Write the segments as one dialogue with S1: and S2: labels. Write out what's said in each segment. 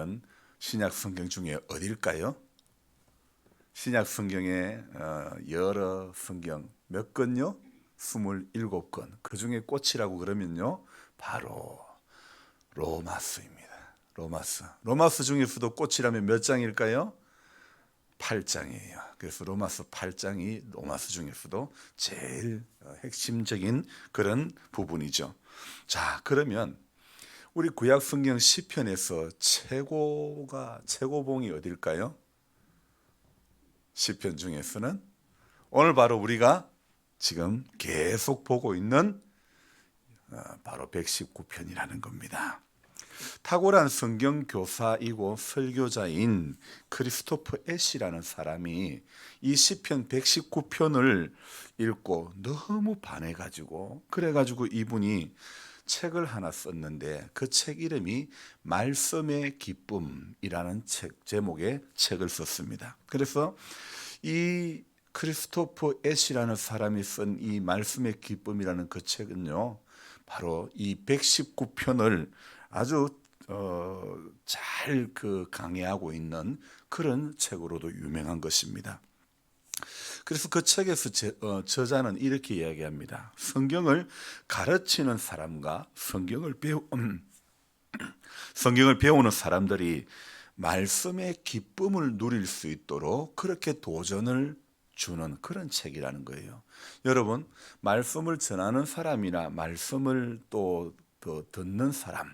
S1: 있는 신약 성경 중에 어딜까요? 신약 성경에 여러 성경 몇 권요? 27권. 그 중에 꽃이라고 그러면요, 바로 로마서입니다. 로마서 중에서도 꽃이라면 몇 장일까요? 8장이에요. 그래서 로마서 8장이 로마서 중에서도 제일 핵심적인 그런 부분이죠. 자, 그러면 우리 구약 성경 시편에서 최고봉이 어딜까요? 시편 중에서는 오늘 바로 우리가 지금 계속 보고 있는 바로 119편이라는 겁니다. 탁월한 성경 교사이고 설교자인 크리스토퍼 애쉬라는 사람이 이 시편 119편을 읽고 너무 반해가지고 그래가지고 이분이 책을 하나 썼는데 그 책 이름이 말씀의 기쁨이라는 제목의 책을 썼습니다. 그래서 이 크리스토퍼 애쉬라는 사람이 쓴 이 말씀의 기쁨이라는 그 책은요, 바로 이 119편을 아주 잘 강해하고 있는 그런 책으로도 유명한 것입니다. 그래서 그 책에서 저자는 이렇게 이야기합니다. 성경을 가르치는 사람과 성경을 배우는 사람들이 말씀의 기쁨을 누릴 수 있도록 그렇게 도전을 주는 그런 책이라는 거예요. 여러분, 말씀을 전하는 사람이나 말씀을 또 듣는 사람,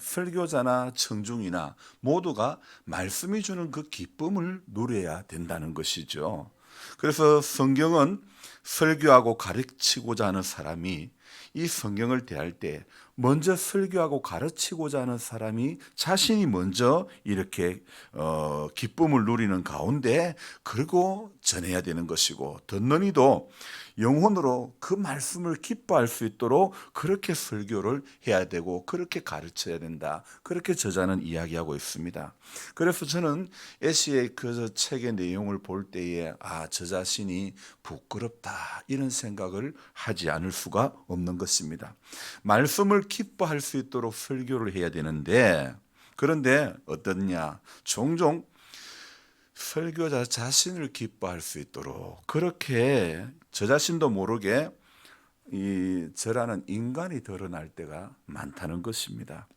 S1: 설교자나 청중이나 모두가 말씀이 주는 그 기쁨을 누려야 된다는 것이죠. 그래서 성경은 설교하고 가르치고자 하는 사람이 이 성경을 대할 때 먼저 설교하고 가르치고자 하는 사람이 자신이 먼저 이렇게 기쁨을 누리는 가운데 그리고 전해야 되는 것이고, 듣는 이도 영혼으로 그 말씀을 기뻐할 수 있도록 그렇게 설교를 해야 되고 그렇게 가르쳐야 된다, 그렇게 저자는 이야기하고 있습니다. 그래서 저는 애쉬의 그 책의 내용을 볼 때에 저 자신이 부끄럽다 이런 생각을 하지 않을 수가 없는 것입니다. 말씀을 기뻐할 수 있도록 설교를 해야 되는데, 그런데 어떻냐, 종종 설교자 자신을 기뻐할 수 있도록 그렇게 저 자신도 모르게 저라는 인간이 드러날 때가 많다는 것입니다.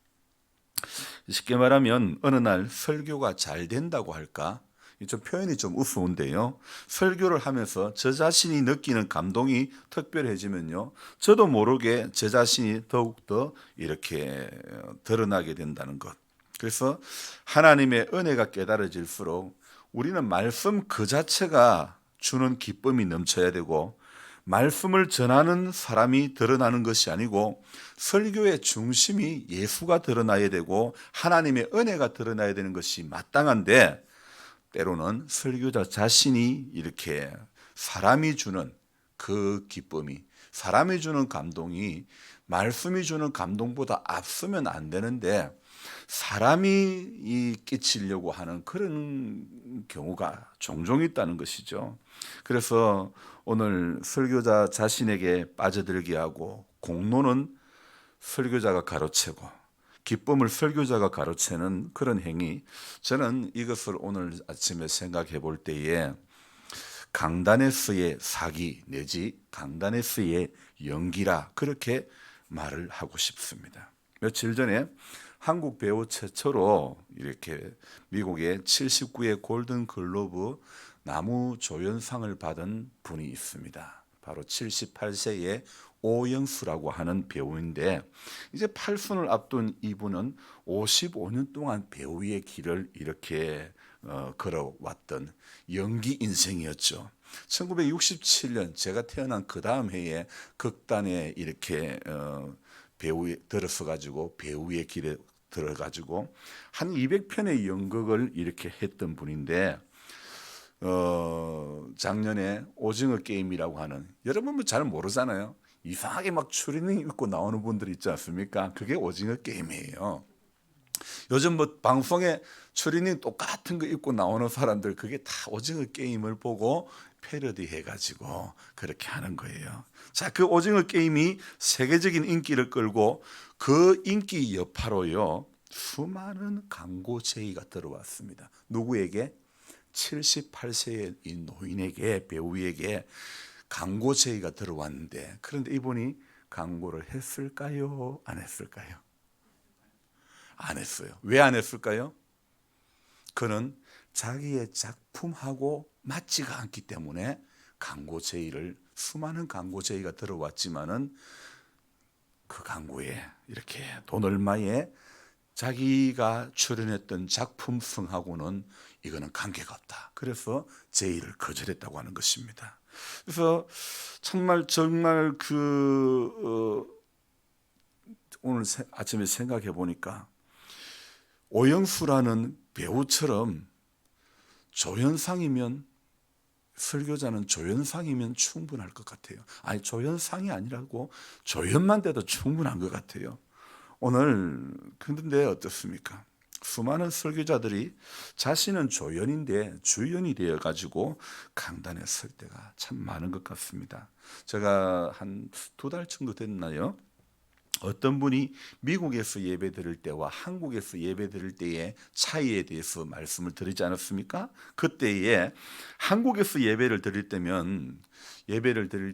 S1: 쉽게 말하면 어느 날 설교가 잘 된다고 할까? 좀 표현이 좀 우스운데요, 설교를 하면서 저 자신이 느끼는 감동이 특별해지면요, 저도 모르게 저 자신이 더욱더 이렇게 드러나게 된다는 것. 그래서 하나님의 은혜가 깨달아질수록 우리는 말씀 그 자체가 주는 기쁨이 넘쳐야 되고, 말씀을 전하는 사람이 드러나는 것이 아니고 설교의 중심이 예수가 드러나야 되고 하나님의 은혜가 드러나야 되는 것이 마땅한데, 때로는 설교자 자신이 이렇게 사람이 주는 그 기쁨이, 사람이 주는 감동이 말씀이 주는 감동보다 앞서면 안 되는데 사람이 끼치려고 하는 그런 경우가 종종 있다는 것이죠. 그래서 오늘 설교자 자신에게 빠져들게 하고 공로는 설교자가 가로채고 기쁨을 설교자가 가로채는 그런 행위, 저는 이것을 오늘 아침에 생각해 볼 때에 강다네스의 사기 내지 강다네스의 연기라 그렇게 말을 하고 싶습니다. 며칠 전에 한국 배우 최초로 이렇게 미국의 79회 골든 글로브 나무조연상을 받은 분이 있습니다. 바로 78세의 오영수라고 하는 배우인데, 이제 팔순을 앞둔 이분은 55년 동안 배우의 길을 이렇게 걸어왔던 연기 인생이었죠. 1967년 제가 태어난 그 다음 해에 극단에 이렇게 배우에 들어서 가지고 배우의 길에 들어가지고 한 200편의 연극을 이렇게 했던 분인데, 작년에 오징어 게임이라고 하는, 여러분 뭐 잘 모르잖아요. 이상하게 막 추리닝 입고 나오는 분들 있지 않습니까? 그게 오징어 게임이에요. 요즘 뭐 방송에 추리닝 똑같은 거 입고 나오는 사람들, 그게 다 오징어 게임을 보고 패러디 해가지고 그렇게 하는 거예요. 자, 그 오징어 게임이 세계적인 인기를 끌고 그 인기 여파로요, 수많은 강고 제의가 들어왔습니다. 누구에게? 78세의 이 노인에게, 배우에게 강고 제의가 들어왔는데, 그런데 이분이 강고를 했을까요? 안 했을까요? 안 했어요. 왜 안 했을까요? 그는 자기의 작품하고 맞지가 않기 때문에 강고 제의를, 수많은 강고 제의가 들어왔지만은 그 강고에 이렇게 돈 얼마에 자기가 출연했던 작품성하고는 이거는 관계가 없다. 그래서 제의를 거절했다고 하는 것입니다. 그래서 정말 오늘 아침에 생각해 보니까 오영수라는 배우처럼 조연상이면, 설교자는 조연상이면 충분할 것 같아요. 아니, 조연상이 아니라고 조연만 돼도 충분한 것 같아요. 오늘 그런데 어떻습니까? 수많은 설교자들이 자신은 조연인데 주연이 되어 가지고 강단에 설 때가 참 많은 것 같습니다. 제가 한 2달 정도 됐나요? 어떤 분이 미국에서 예배 드릴 때와 한국에서 예배 드릴 때의 차이에 대해서 말씀을 드리지 않았습니까? 그때에 한국에서 예배를 드릴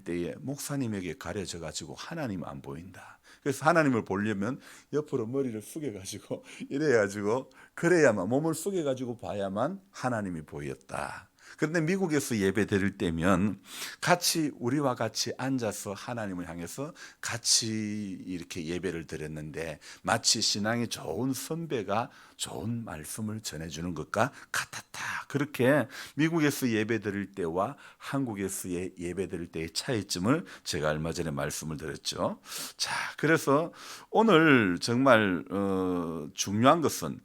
S1: 때에 목사님에게 가려져 가지고 하나님 안 보인다. 그래서 하나님을 보려면 옆으로 머리를 숙여 가지고 이래 가지고 그래야만, 몸을 숙여 가지고 봐야만 하나님이 보였다. 그런데 미국에서 예배 드릴 때면 같이, 우리와 같이 앉아서 하나님을 향해서 같이 이렇게 예배를 드렸는데 마치 신앙이 좋은 선배가 좋은 말씀을 전해주는 것과 같았다. 그렇게 미국에서 예배 드릴 때와 한국에서 예배 드릴 때의 차이점을 제가 얼마 전에 말씀을 드렸죠. 자, 그래서 오늘 정말 중요한 것은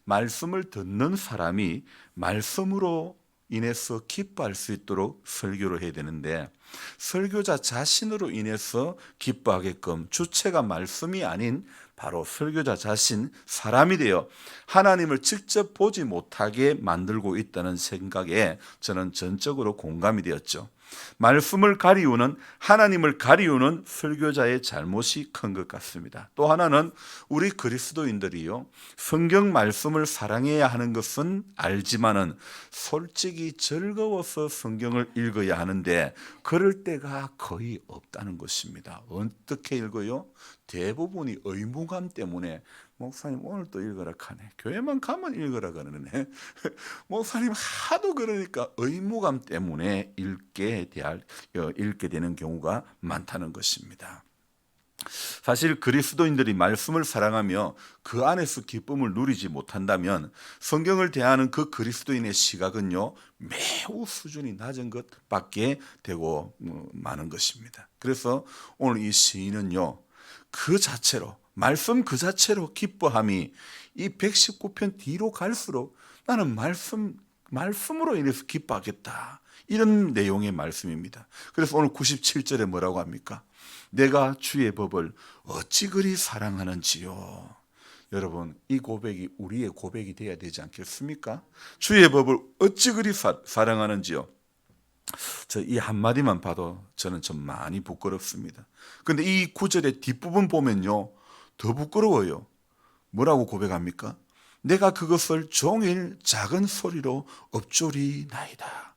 S1: 말씀을 듣는 사람이 말씀으로 인해서 기뻐할 수 있도록 설교를 해야 되는데, 설교자 자신으로 인해서 기뻐하게끔 주체가 말씀이 아닌 바로 설교자 자신, 사람이 되어 하나님을 직접 보지 못하게 만들고 있다는 생각에 저는 전적으로 공감이 되었죠. 말씀을 가리우는, 하나님을 가리우는 설교자의 잘못이 큰 것 같습니다. 또 하나는 우리 그리스도인들이요, 성경 말씀을 사랑해야 하는 것은 알지만은 솔직히 즐거워서 성경을 읽어야 하는데 그럴 때가 거의 없다는 것입니다. 어떻게 읽어요? 대부분이 의무감 때문에, 목사님 오늘 또 읽으라 하네, 교회만 가면 읽으라 그러네, 목사님 하도 그러니까 의무감 때문에 읽게 되는 경우가 많다는 것입니다. 사실 그리스도인들이 말씀을 사랑하며 그 안에서 기쁨을 누리지 못한다면 성경을 대하는 그 그리스도인의 시각은요, 매우 수준이 낮은 것밖에 되고 많은 것입니다. 그래서 오늘 이 시인은요, 그 자체로, 말씀 그 자체로 기뻐함이, 이 119편 뒤로 갈수록 나는 말씀으로 인해서 기뻐하겠다, 이런 내용의 말씀입니다. 그래서 오늘 97절에 뭐라고 합니까? 내가 주의 법을 어찌 그리 사랑하는지요. 여러분, 이 고백이 우리의 고백이 되어야 되지 않겠습니까? 주의 법을 어찌 그리 사랑하는지요. 저 이 한마디만 봐도 저는 좀 많이 부끄럽습니다. 근데 이 구절의 뒷부분 보면요, 더 부끄러워요. 뭐라고 고백합니까? 내가 그것을 종일 작은 소리로 읊조리나이다.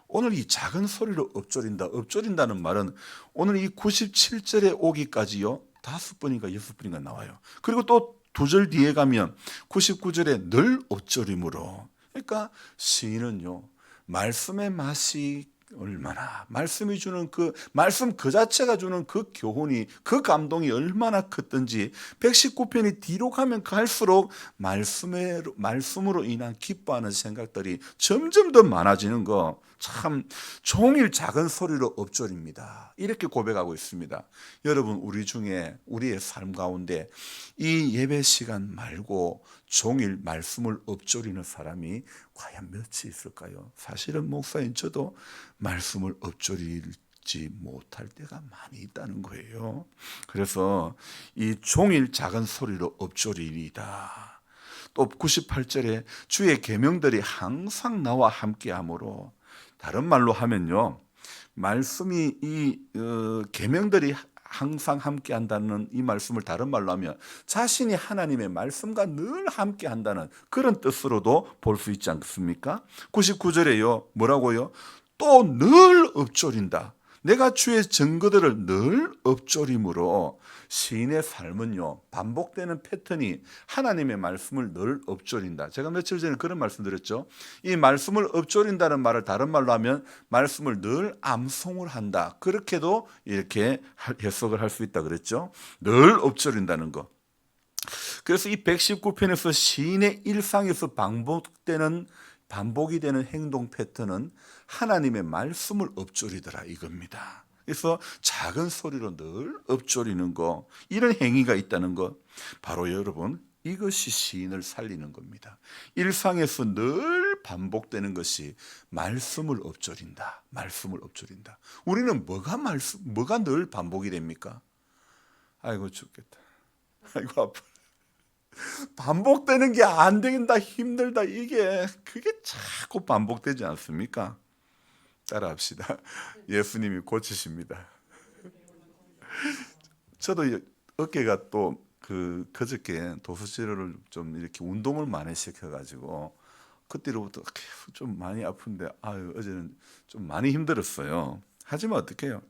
S1: 오늘 이 작은 소리로 읊조린다는 말은 오늘 이 97절에 오기까지요, 5번인가 6번인가 나와요. 그리고 또 2절 뒤에 가면 99절에 늘 읊조림으로. 그러니까 시인은요, 말씀의 맛이 얼마나, 말씀이 주는 그 말씀 그 자체가 주는 그 교훈이, 그 감동이 얼마나 컸던지 119편이 뒤로 가면 갈수록 말씀으로 인한 기뻐하는 생각들이 점점 더 많아지는 거, 참 종일 작은 소리로 읊조립니다. 이렇게 고백하고 있습니다. 여러분, 우리 중에, 우리의 삶 가운데 이 예배 시간 말고 종일 말씀을 읊조리는 사람이 과연 몇이 있을까요? 사실은 목사인 저도 말씀을 읊조리지 못할 때가 많이 있다는 거예요. 그래서 이 종일 작은 소리로 읊조리리다. 또 98절에 주의 계명들이 항상 나와 함께하므로, 다른 말로 하면요, 말씀이, 이 계명들이 항상 함께 한다는 이 말씀을 다른 말로 하면 자신이 하나님의 말씀과 늘 함께 한다는 그런 뜻으로도 볼 수 있지 않습니까? 99절에요. 뭐라고요? 또 늘 읊조린다. 내가 주의 증거들을 늘 읊조림으로 시인의 삶은요, 반복되는 패턴이 하나님의 말씀을 늘 읊조린다. 제가 며칠 전에 그런 말씀 드렸죠. 이 말씀을 읊조린다는 말을 다른 말로 하면 말씀을 늘 암송을 한다. 그렇게도 이렇게 해석을 할 수 있다 그랬죠. 늘 읊조린다는 거. 그래서 이 119편에서 시인의 일상에서 반복이 되는 행동 패턴은 하나님의 말씀을 읊조리더라 이겁니다. 그래서 작은 소리로 늘 읊조리는 거, 이런 행위가 있다는 것, 바로 여러분 이것이 시인을 살리는 겁니다. 일상에서 늘 반복되는 것이 말씀을 읊조린다. 말씀을 읊조린다. 우리는 뭐가 늘 반복이 됩니까? 아이고 죽겠다. 아이고 아파. 반복되는 게 안 된다, 힘들다, 그게 자꾸 반복되지 않습니까? 따라합시다. 예수님이 고치십니다. 저도 어깨가 또 그저께 도수치료를 좀 이렇게 운동을 많이 시켜가지고 그때로부터 계속 좀 많이 아픈데 어제는 좀 많이 힘들었어요. 하지만 어떡해요?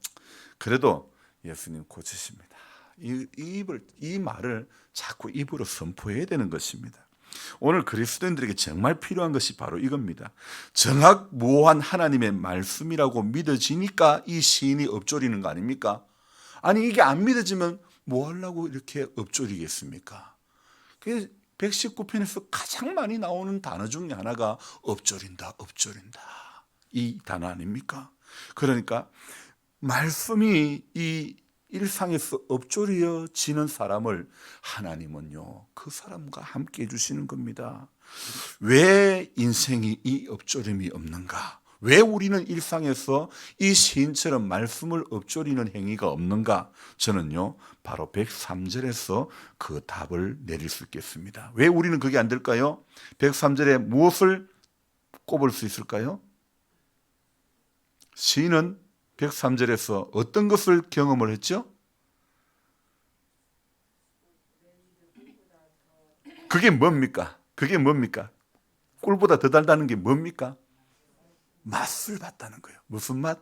S1: 그래도 예수님 고치십니다. 이 말을 자꾸 입으로 선포해야 되는 것입니다. 오늘 그리스도인들에게 정말 필요한 것이 바로 이겁니다. 정확무오한 하나님의 말씀이라고 믿어지니까 이 시인이 읊조리는 거 아닙니까? 아니 이게 안 믿어지면 뭐 하려고 이렇게 읊조리겠습니까? 119편에서 가장 많이 나오는 단어 중에 하나가 읊조린다, 읊조린다. 이 단어 아닙니까? 그러니까 말씀이 이 일상에서 읊조려지는 사람을 하나님은요, 그 사람과 함께 해주시는 겁니다. 왜 인생이 이 읊조림이 없는가? 왜 우리는 일상에서 이 시인처럼 말씀을 읊조리는 행위가 없는가? 저는요, 바로 103절에서 그 답을 내릴 수 있겠습니다. 왜 우리는 그게 안 될까요? 103절에 무엇을 꼽을 수 있을까요? 시인은 103절에서 어떤 것을 경험을 했죠? 그게 뭡니까? 그게 뭡니까? 꿀보다 더 달다는 게 뭡니까? 맛을 봤다는 거예요. 무슨 맛?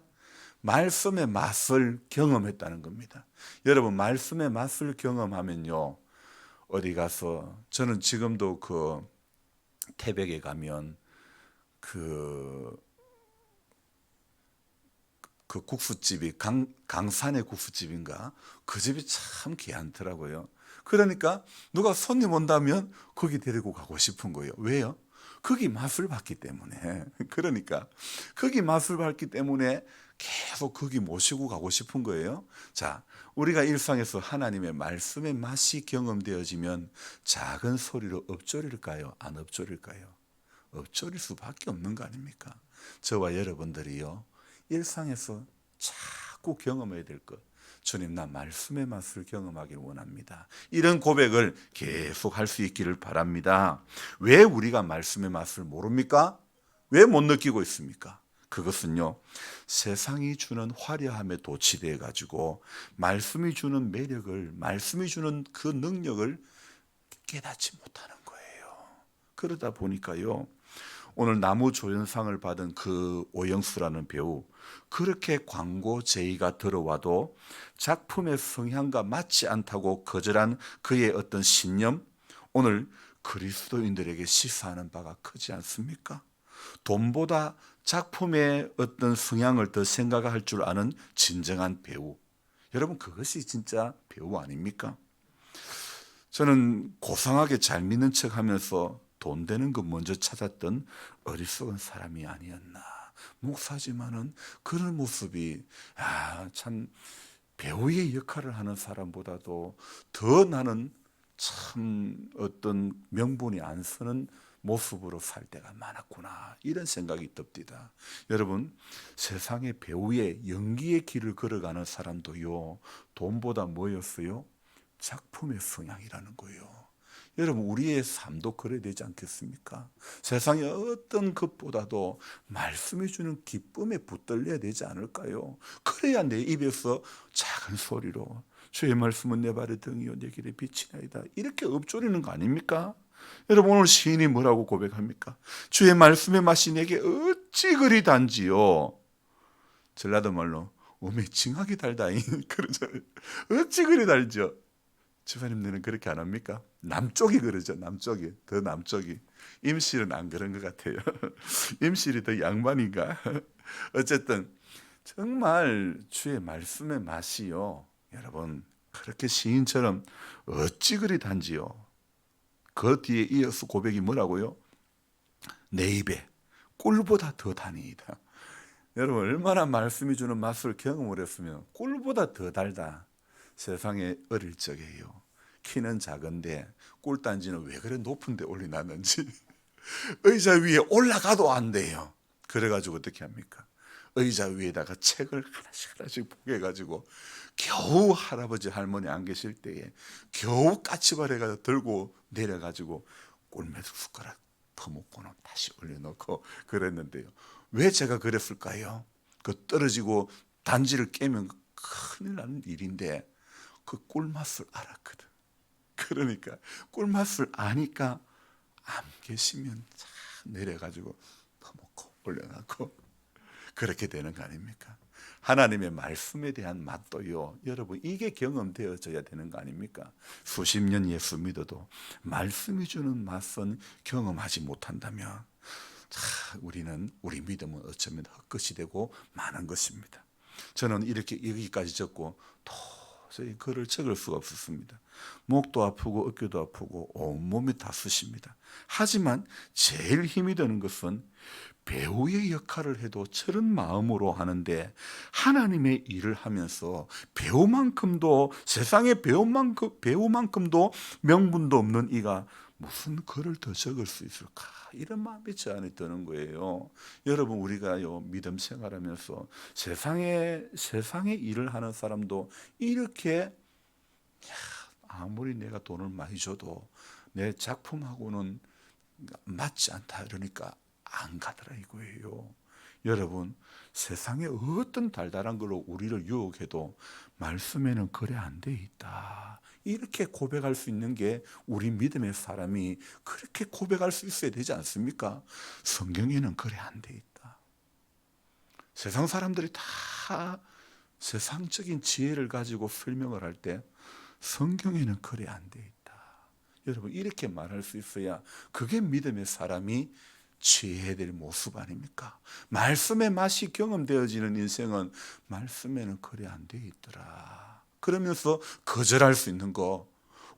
S1: 말씀의 맛을 경험했다는 겁니다. 여러분, 말씀의 맛을 경험하면요, 어디 가서, 저는 지금도 태백에 가면 그 국수집이 강산의 국수집인가? 그 집이 참 귀찮더라고요. 그러니까 누가 손님 온다면 거기 데리고 가고 싶은 거예요. 왜요? 거기 맛을 봤기 때문에. 그러니까 거기 맛을 봤기 때문에 계속 거기 모시고 가고 싶은 거예요. 자, 우리가 일상에서 하나님의 말씀의 맛이 경험되어지면 작은 소리로 읊조릴까요? 안 읊조릴까요? 읊조릴 수밖에 없는 거 아닙니까? 저와 여러분들이요, 일상에서 자꾸 경험해야 될 것, 주님 나 말씀의 맛을 경험하길 원합니다. 이런 고백을 계속 할 수 있기를 바랍니다. 왜 우리가 말씀의 맛을 모릅니까? 왜 못 느끼고 있습니까? 그것은요, 세상이 주는 화려함에 도취되어 가지고 말씀이 주는 매력을, 말씀이 주는 그 능력을 깨닫지 못하는 거예요. 그러다 보니까요, 오늘 나무조연상을 받은 그 오영수라는 배우, 그렇게 광고 제의가 들어와도 작품의 성향과 맞지 않다고 거절한 그의 어떤 신념, 오늘 그리스도인들에게 시사하는 바가 크지 않습니까? 돈보다 작품의 어떤 성향을 더 생각할 줄 아는 진정한 배우, 여러분 그것이 진짜 배우 아닙니까? 저는 고상하게 잘 믿는 척하면서 돈 되는 거 먼저 찾았던 어리석은 사람이 아니었나. 목사지만은 그런 모습이 참 배우의 역할을 하는 사람보다도 더 나는 참 어떤 명분이 안 서는 모습으로 살 때가 많았구나, 이런 생각이 듭니다. 여러분, 세상의 배우의 연기의 길을 걸어가는 사람도요, 돈보다 뭐였어요? 작품의 성향이라는 거예요. 여러분 우리의 삶도 그래야 되지 않겠습니까? 세상의 어떤 것보다도 말씀이 주는 기쁨에 붙들려야 되지 않을까요? 그래야 내 입에서 작은 소리로 주의 말씀은 내 발의 등이요 내 길의 빛이나이다 이렇게 읊조리는 거 아닙니까? 여러분 오늘 시인이 뭐라고 고백합니까? 주의 말씀의 맛이 내게 어찌 그리 단지요. 전라도 말로 오메 징하게 달다잉 그러잖아요. 어찌 그리 달죠. 집사님들은 그렇게 안 합니까? 남쪽이 그러죠. 남쪽이 더 남쪽이. 임실은 안 그런 것 같아요. 임실이 더 양반인가? 어쨌든 정말 주의 말씀의 맛이요. 여러분 그렇게 시인처럼 어찌 그리 단지요. 그 뒤에 이어서 고백이 뭐라고요? 내 입에 꿀보다 더 다니이다. 여러분 얼마나 말씀이 주는 맛을 경험을 했으면 꿀보다 더 달다. 세상에 어릴 적에요. 키는 작은데 꿀단지는 왜 그래 높은 데 올려놨는지 의자 위에 올라가도 안 돼요. 그래가지고 어떻게 합니까? 의자 위에다가 책을 하나씩 포개가지고 겨우 할아버지 할머니 안 계실 때에 겨우 까치발해가지고 들고 내려가지고 꿀몇 숟가락 퍼먹고는 다시 올려놓고 그랬는데요. 왜 제가 그랬을까요? 그 떨어지고 단지를 깨면 큰일 나는 일인데 그 꿀맛을 알았거든. 그러니까 꿀맛을 아니까 안 계시면 쫙 내려가지고 퍼먹고 올려놓고 그렇게 되는 거 아닙니까? 하나님의 말씀에 대한 맛도요. 여러분 이게 경험되어져야 되는 거 아닙니까? 수십 년 예수 믿어도 말씀이 주는 맛은 경험하지 못한다면 우리는 우리 믿음은 어쩌면 헛것이 되고 많은 것입니다. 저는 이렇게 여기까지 적고 도저히 글을 적을 수가 없었습니다. 목도 아프고 어깨도 아프고 온몸이 다 쑤십니다. 하지만 제일 힘이 드는 것은 배우의 역할을 해도 저런 마음으로 하는데 하나님의 일을 하면서 배우만큼도 세상의 배우만큼도 명분도 없는 이가 무슨 글을 더 적을 수 있을까 이런 마음이 저 안에 드는 거예요. 여러분 우리가요 믿음 생활하면서 세상의 일을 하는 사람도 이렇게 아무리 내가 돈을 많이 줘도 내 작품하고는 맞지 않다 이러니까 안 가더라 이거예요. 여러분 세상에 어떤 달달한 걸로 우리를 유혹해도 말씀에는 그래 안 돼 있다. 이렇게 고백할 수 있는 게 우리 믿음의 사람이 그렇게 고백할 수 있어야 되지 않습니까? 성경에는 그래 안 돼 있다. 세상 사람들이 다 세상적인 지혜를 가지고 설명을 할 때 성경에는 그래 안 돼 있다. 여러분 이렇게 말할 수 있어야 그게 믿음의 사람이 취해야 될 모습 아닙니까? 말씀의 맛이 경험되어지는 인생은 말씀에는 그래 안 돼 있더라. 그러면서 거절할 수 있는 거.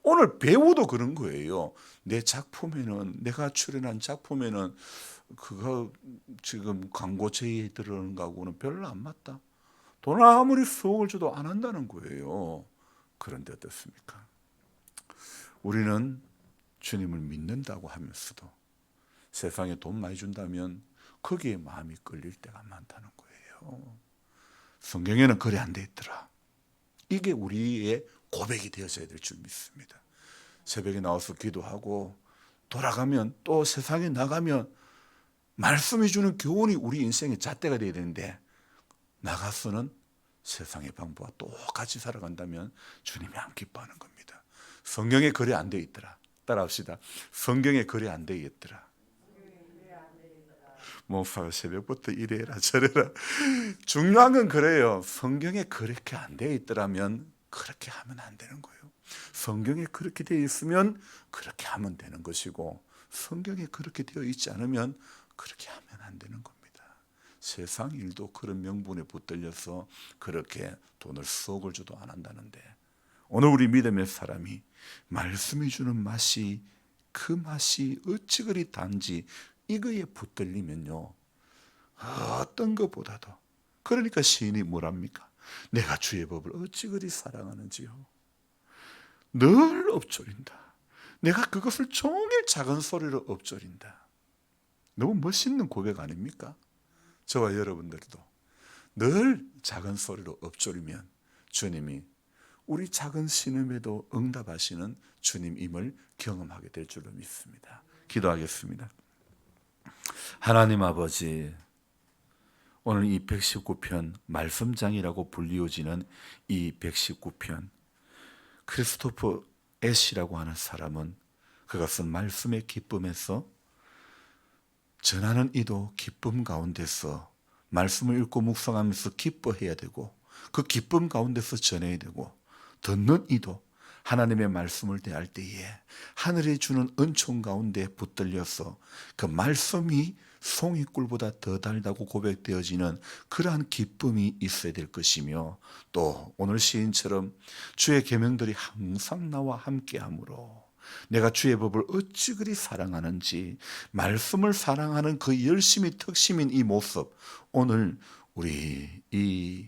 S1: 오늘 배우도 그런 거예요. 내 작품에는 내가 출연한 작품에는 그거 지금 광고 제의에 들어오는 거하고는 별로 안 맞다. 돈 아무리 수억을 줘도 안 한다는 거예요. 그런데 어떻습니까? 우리는 주님을 믿는다고 하면서도 세상에 돈 많이 준다면 거기에 마음이 끌릴 때가 많다는 거예요. 성경에는 그래 안 돼 있더라. 이게 우리의 고백이 되어져야 될 줄 믿습니다. 새벽에 나와서 기도하고 돌아가면 또 세상에 나가면 말씀이 주는 교훈이 우리 인생의 잣대가 되어야 되는데 나가서는 세상의 방법과 똑같이 살아간다면 주님이 안 기뻐하는 겁니다. 성경에 그래 안 돼 있더라. 따라합시다. 성경에 그래 안 돼 있더라. 목사가 새벽부터 이래라 저래라. 중요한 건 그래요. 성경에 그렇게 안 되어 있더라면 그렇게 하면 안 되는 거예요. 성경에 그렇게 되어 있으면 그렇게 하면 되는 것이고 성경에 그렇게 되어 있지 않으면 그렇게 하면 안 되는 겁니다. 세상 일도 그런 명분에 붙들려서 그렇게 돈을 수억을 줘도 안 한다는데 오늘 우리 믿음의 사람이 말씀이 주는 맛이 그 맛이 어찌 그리 단지 이거에 붙들리면요 어떤 것보다도 그러니까 시인이 뭐랍니까? 내가 주의 법을 어찌 그리 사랑하는지요. 늘 읊조린다. 내가 그것을 종일 작은 소리로 읊조린다. 너무 멋있는 고백 아닙니까? 저와 여러분들도 늘 작은 소리로 읊조리면 주님이 우리 작은 신음에도 응답하시는 주님임을 경험하게 될 줄로 믿습니다. 기도하겠습니다. 하나님 아버지, 오늘 이 119편 말씀장이라고 불리워지는 이 119편, 크리스토퍼 애쉬라고 하는 사람은 그것은 말씀의 기쁨에서 전하는 이도 기쁨 가운데서 말씀을 읽고 묵상하면서 기뻐해야 되고, 그 기쁨 가운데서 전해야 되고, 듣는 이도 하나님의 말씀을 대할 때에 하늘이 주는 은총 가운데 붙들려서 그 말씀이 송이꿀보다 더 달다고 고백되어지는 그러한 기쁨이 있어야 될 것이며, 또 오늘 시인처럼 주의 계명들이 항상 나와 함께하므로 내가 주의 법을 어찌 그리 사랑하는지, 말씀을 사랑하는 그 열심이 특심인 이 모습, 오늘 우리 이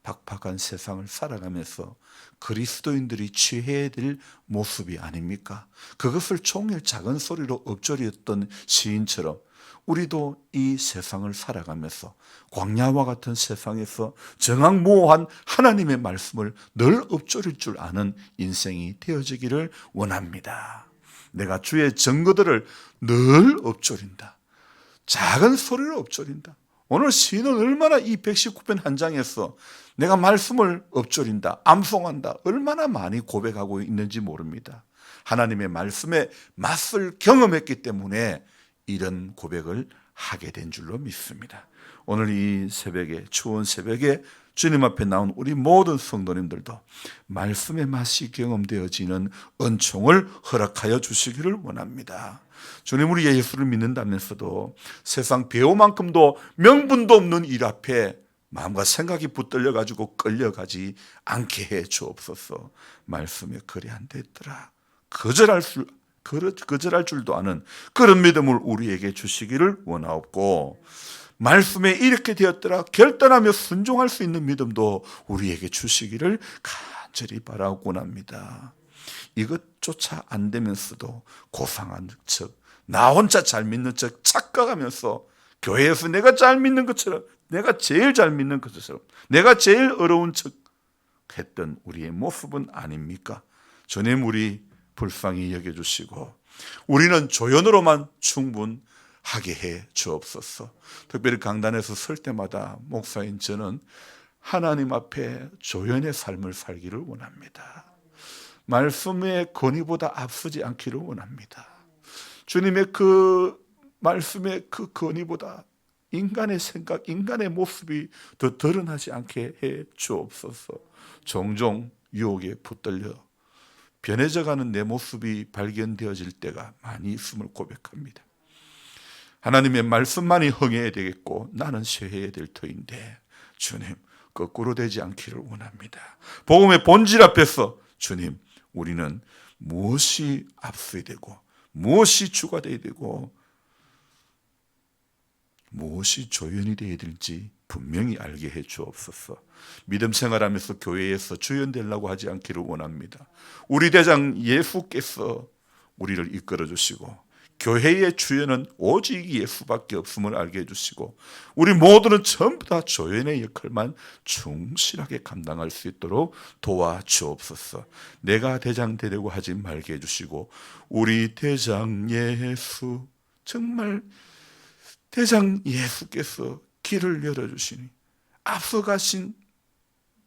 S1: 팍팍한 세상을 살아가면서 그리스도인들이 취해야 될 모습이 아닙니까? 그것을 종일 작은 소리로 읊조리었던 시인처럼 우리도 이 세상을 살아가면서 광야와 같은 세상에서 정황무오한 하나님의 말씀을 늘 읊조릴 줄 아는 인생이 되어지기를 원합니다. 내가 주의 증거들을 늘 읊조린다. 작은 소리로 읊조린다. 오늘 시인은 얼마나 이 119편 한 장에서 내가 말씀을 읊조린다, 암송한다, 얼마나 많이 고백하고 있는지 모릅니다. 하나님의 말씀의 맛을 경험했기 때문에 이런 고백을 하게 된 줄로 믿습니다. 오늘 이 새벽에, 추운 새벽에 주님 앞에 나온 우리 모든 성도님들도 말씀의 맛이 경험되어지는 은총을 허락하여 주시기를 원합니다. 주님, 우리 예수를 믿는다면서도 세상 배우만큼도 명분도 없는 일 앞에 마음과 생각이 붙들려 가지고 끌려가지 않게 해 주옵소서. 말씀에 그리 안 됐더라, 거절할 줄도 아는 그런 믿음을 우리에게 주시기를 원하옵고, 말씀에 이렇게 되었더라 결단하며 순종할 수 있는 믿음도 우리에게 주시기를 간절히 바라고 합니다. 이것조차 안 되면서도 고상한 척, 나 혼자 잘 믿는 척 착각하면서 교회에서 내가 잘 믿는 것처럼, 내가 제일 잘 믿는 것처럼, 내가 제일 어려운 척 했던 우리의 모습은 아닙니까? 주님, 우리 불쌍히 여겨주시고 우리는 조연으로만 충분하게 해 주옵소서. 특별히 강단에서 설 때마다 목사인 저는 하나님 앞에 조연의 삶을 살기를 원합니다. 말씀의 권위보다 앞서지 않기를 원합니다. 주님의 그 말씀의 그 권위보다 인간의 생각, 인간의 모습이 더 드러나지 않게 해 주옵소서. 종종 유혹에 붙들려 변해져가는 내 모습이 발견되어질 때가 많이 있음을 고백합니다. 하나님의 말씀만이 흥해야 되겠고 나는 쇠해야 될 터인데, 주님, 거꾸로 되지 않기를 원합니다. 복음의 본질 앞에서 주님, 우리는 무엇이 앞서야 되고 무엇이 주가 되어야 되고 무엇이 조연이 되어야 될지 분명히 알게 해 주옵소서. 믿음 생활하면서 교회에서 주연되려고 하지 않기를 원합니다. 우리 대장 예수께서 우리를 이끌어 주시고 교회의 주연은 오직 예수밖에 없음을 알게 해주시고 우리 모두는 전부 다 조연의 역할만 충실하게 감당할 수 있도록 도와주옵소서. 내가 대장 되려고 하지 말게 해주시고 우리 대장 예수, 정말 대장 예수께서 길을 열어주시니 앞서가신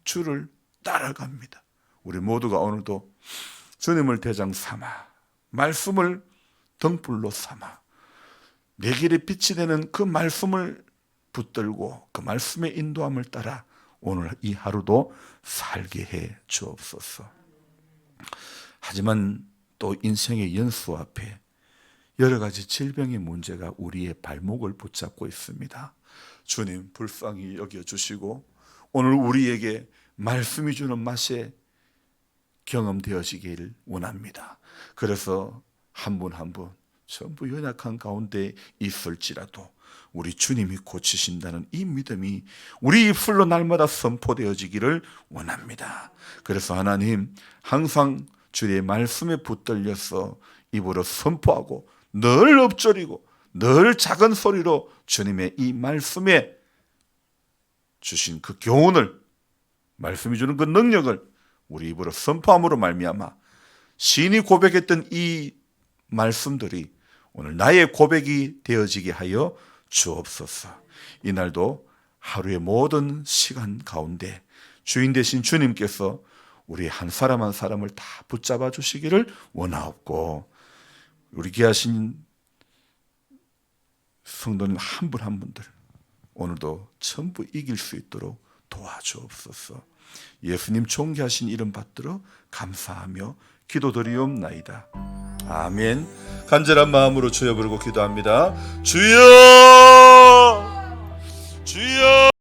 S1: 주를 따라갑니다. 우리 모두가 오늘도 주님을 대장 삼아 말씀을 등불로 삼아 내 길에 빛이 되는 그 말씀을 붙들고 그 말씀의 인도함을 따라 오늘 이 하루도 살게 해 주옵소서. 하지만 또 인생의 연수 앞에 여러 가지 질병의 문제가 우리의 발목을 붙잡고 있습니다. 주님, 불쌍히 여겨주시고 오늘 우리에게 말씀이 주는 맛에 경험되어지기를 원합니다. 그래서 한 분 한 분 전부 연약한 가운데 있을지라도 우리 주님이 고치신다는 이 믿음이 우리 입술로 날마다 선포되어지기를 원합니다. 그래서 하나님, 항상 주의 말씀에 붙들려서 입으로 선포하고 늘 엎드리고 늘 작은 소리로 주님의 이 말씀에 주신 그 교훈을, 말씀이 주는 그 능력을 우리 입으로 선포함으로 말미암아 시인이 고백했던 이 말씀들이 오늘 나의 고백이 되어지게 하여 주옵소서. 이날도 하루의 모든 시간 가운데 주인 되신 주님께서 우리 한 사람 한 사람을 다 붙잡아 주시기를 원하옵고, 우리 귀하신 성도님 한 분 한 분들 오늘도 전부 이길 수 있도록 도와주옵소서. 예수님 존귀하신 이름 받들어 감사하며 기도드리옵나이다. 아멘. 간절한 마음으로 주여 부르고 기도합니다. 주여, 주여.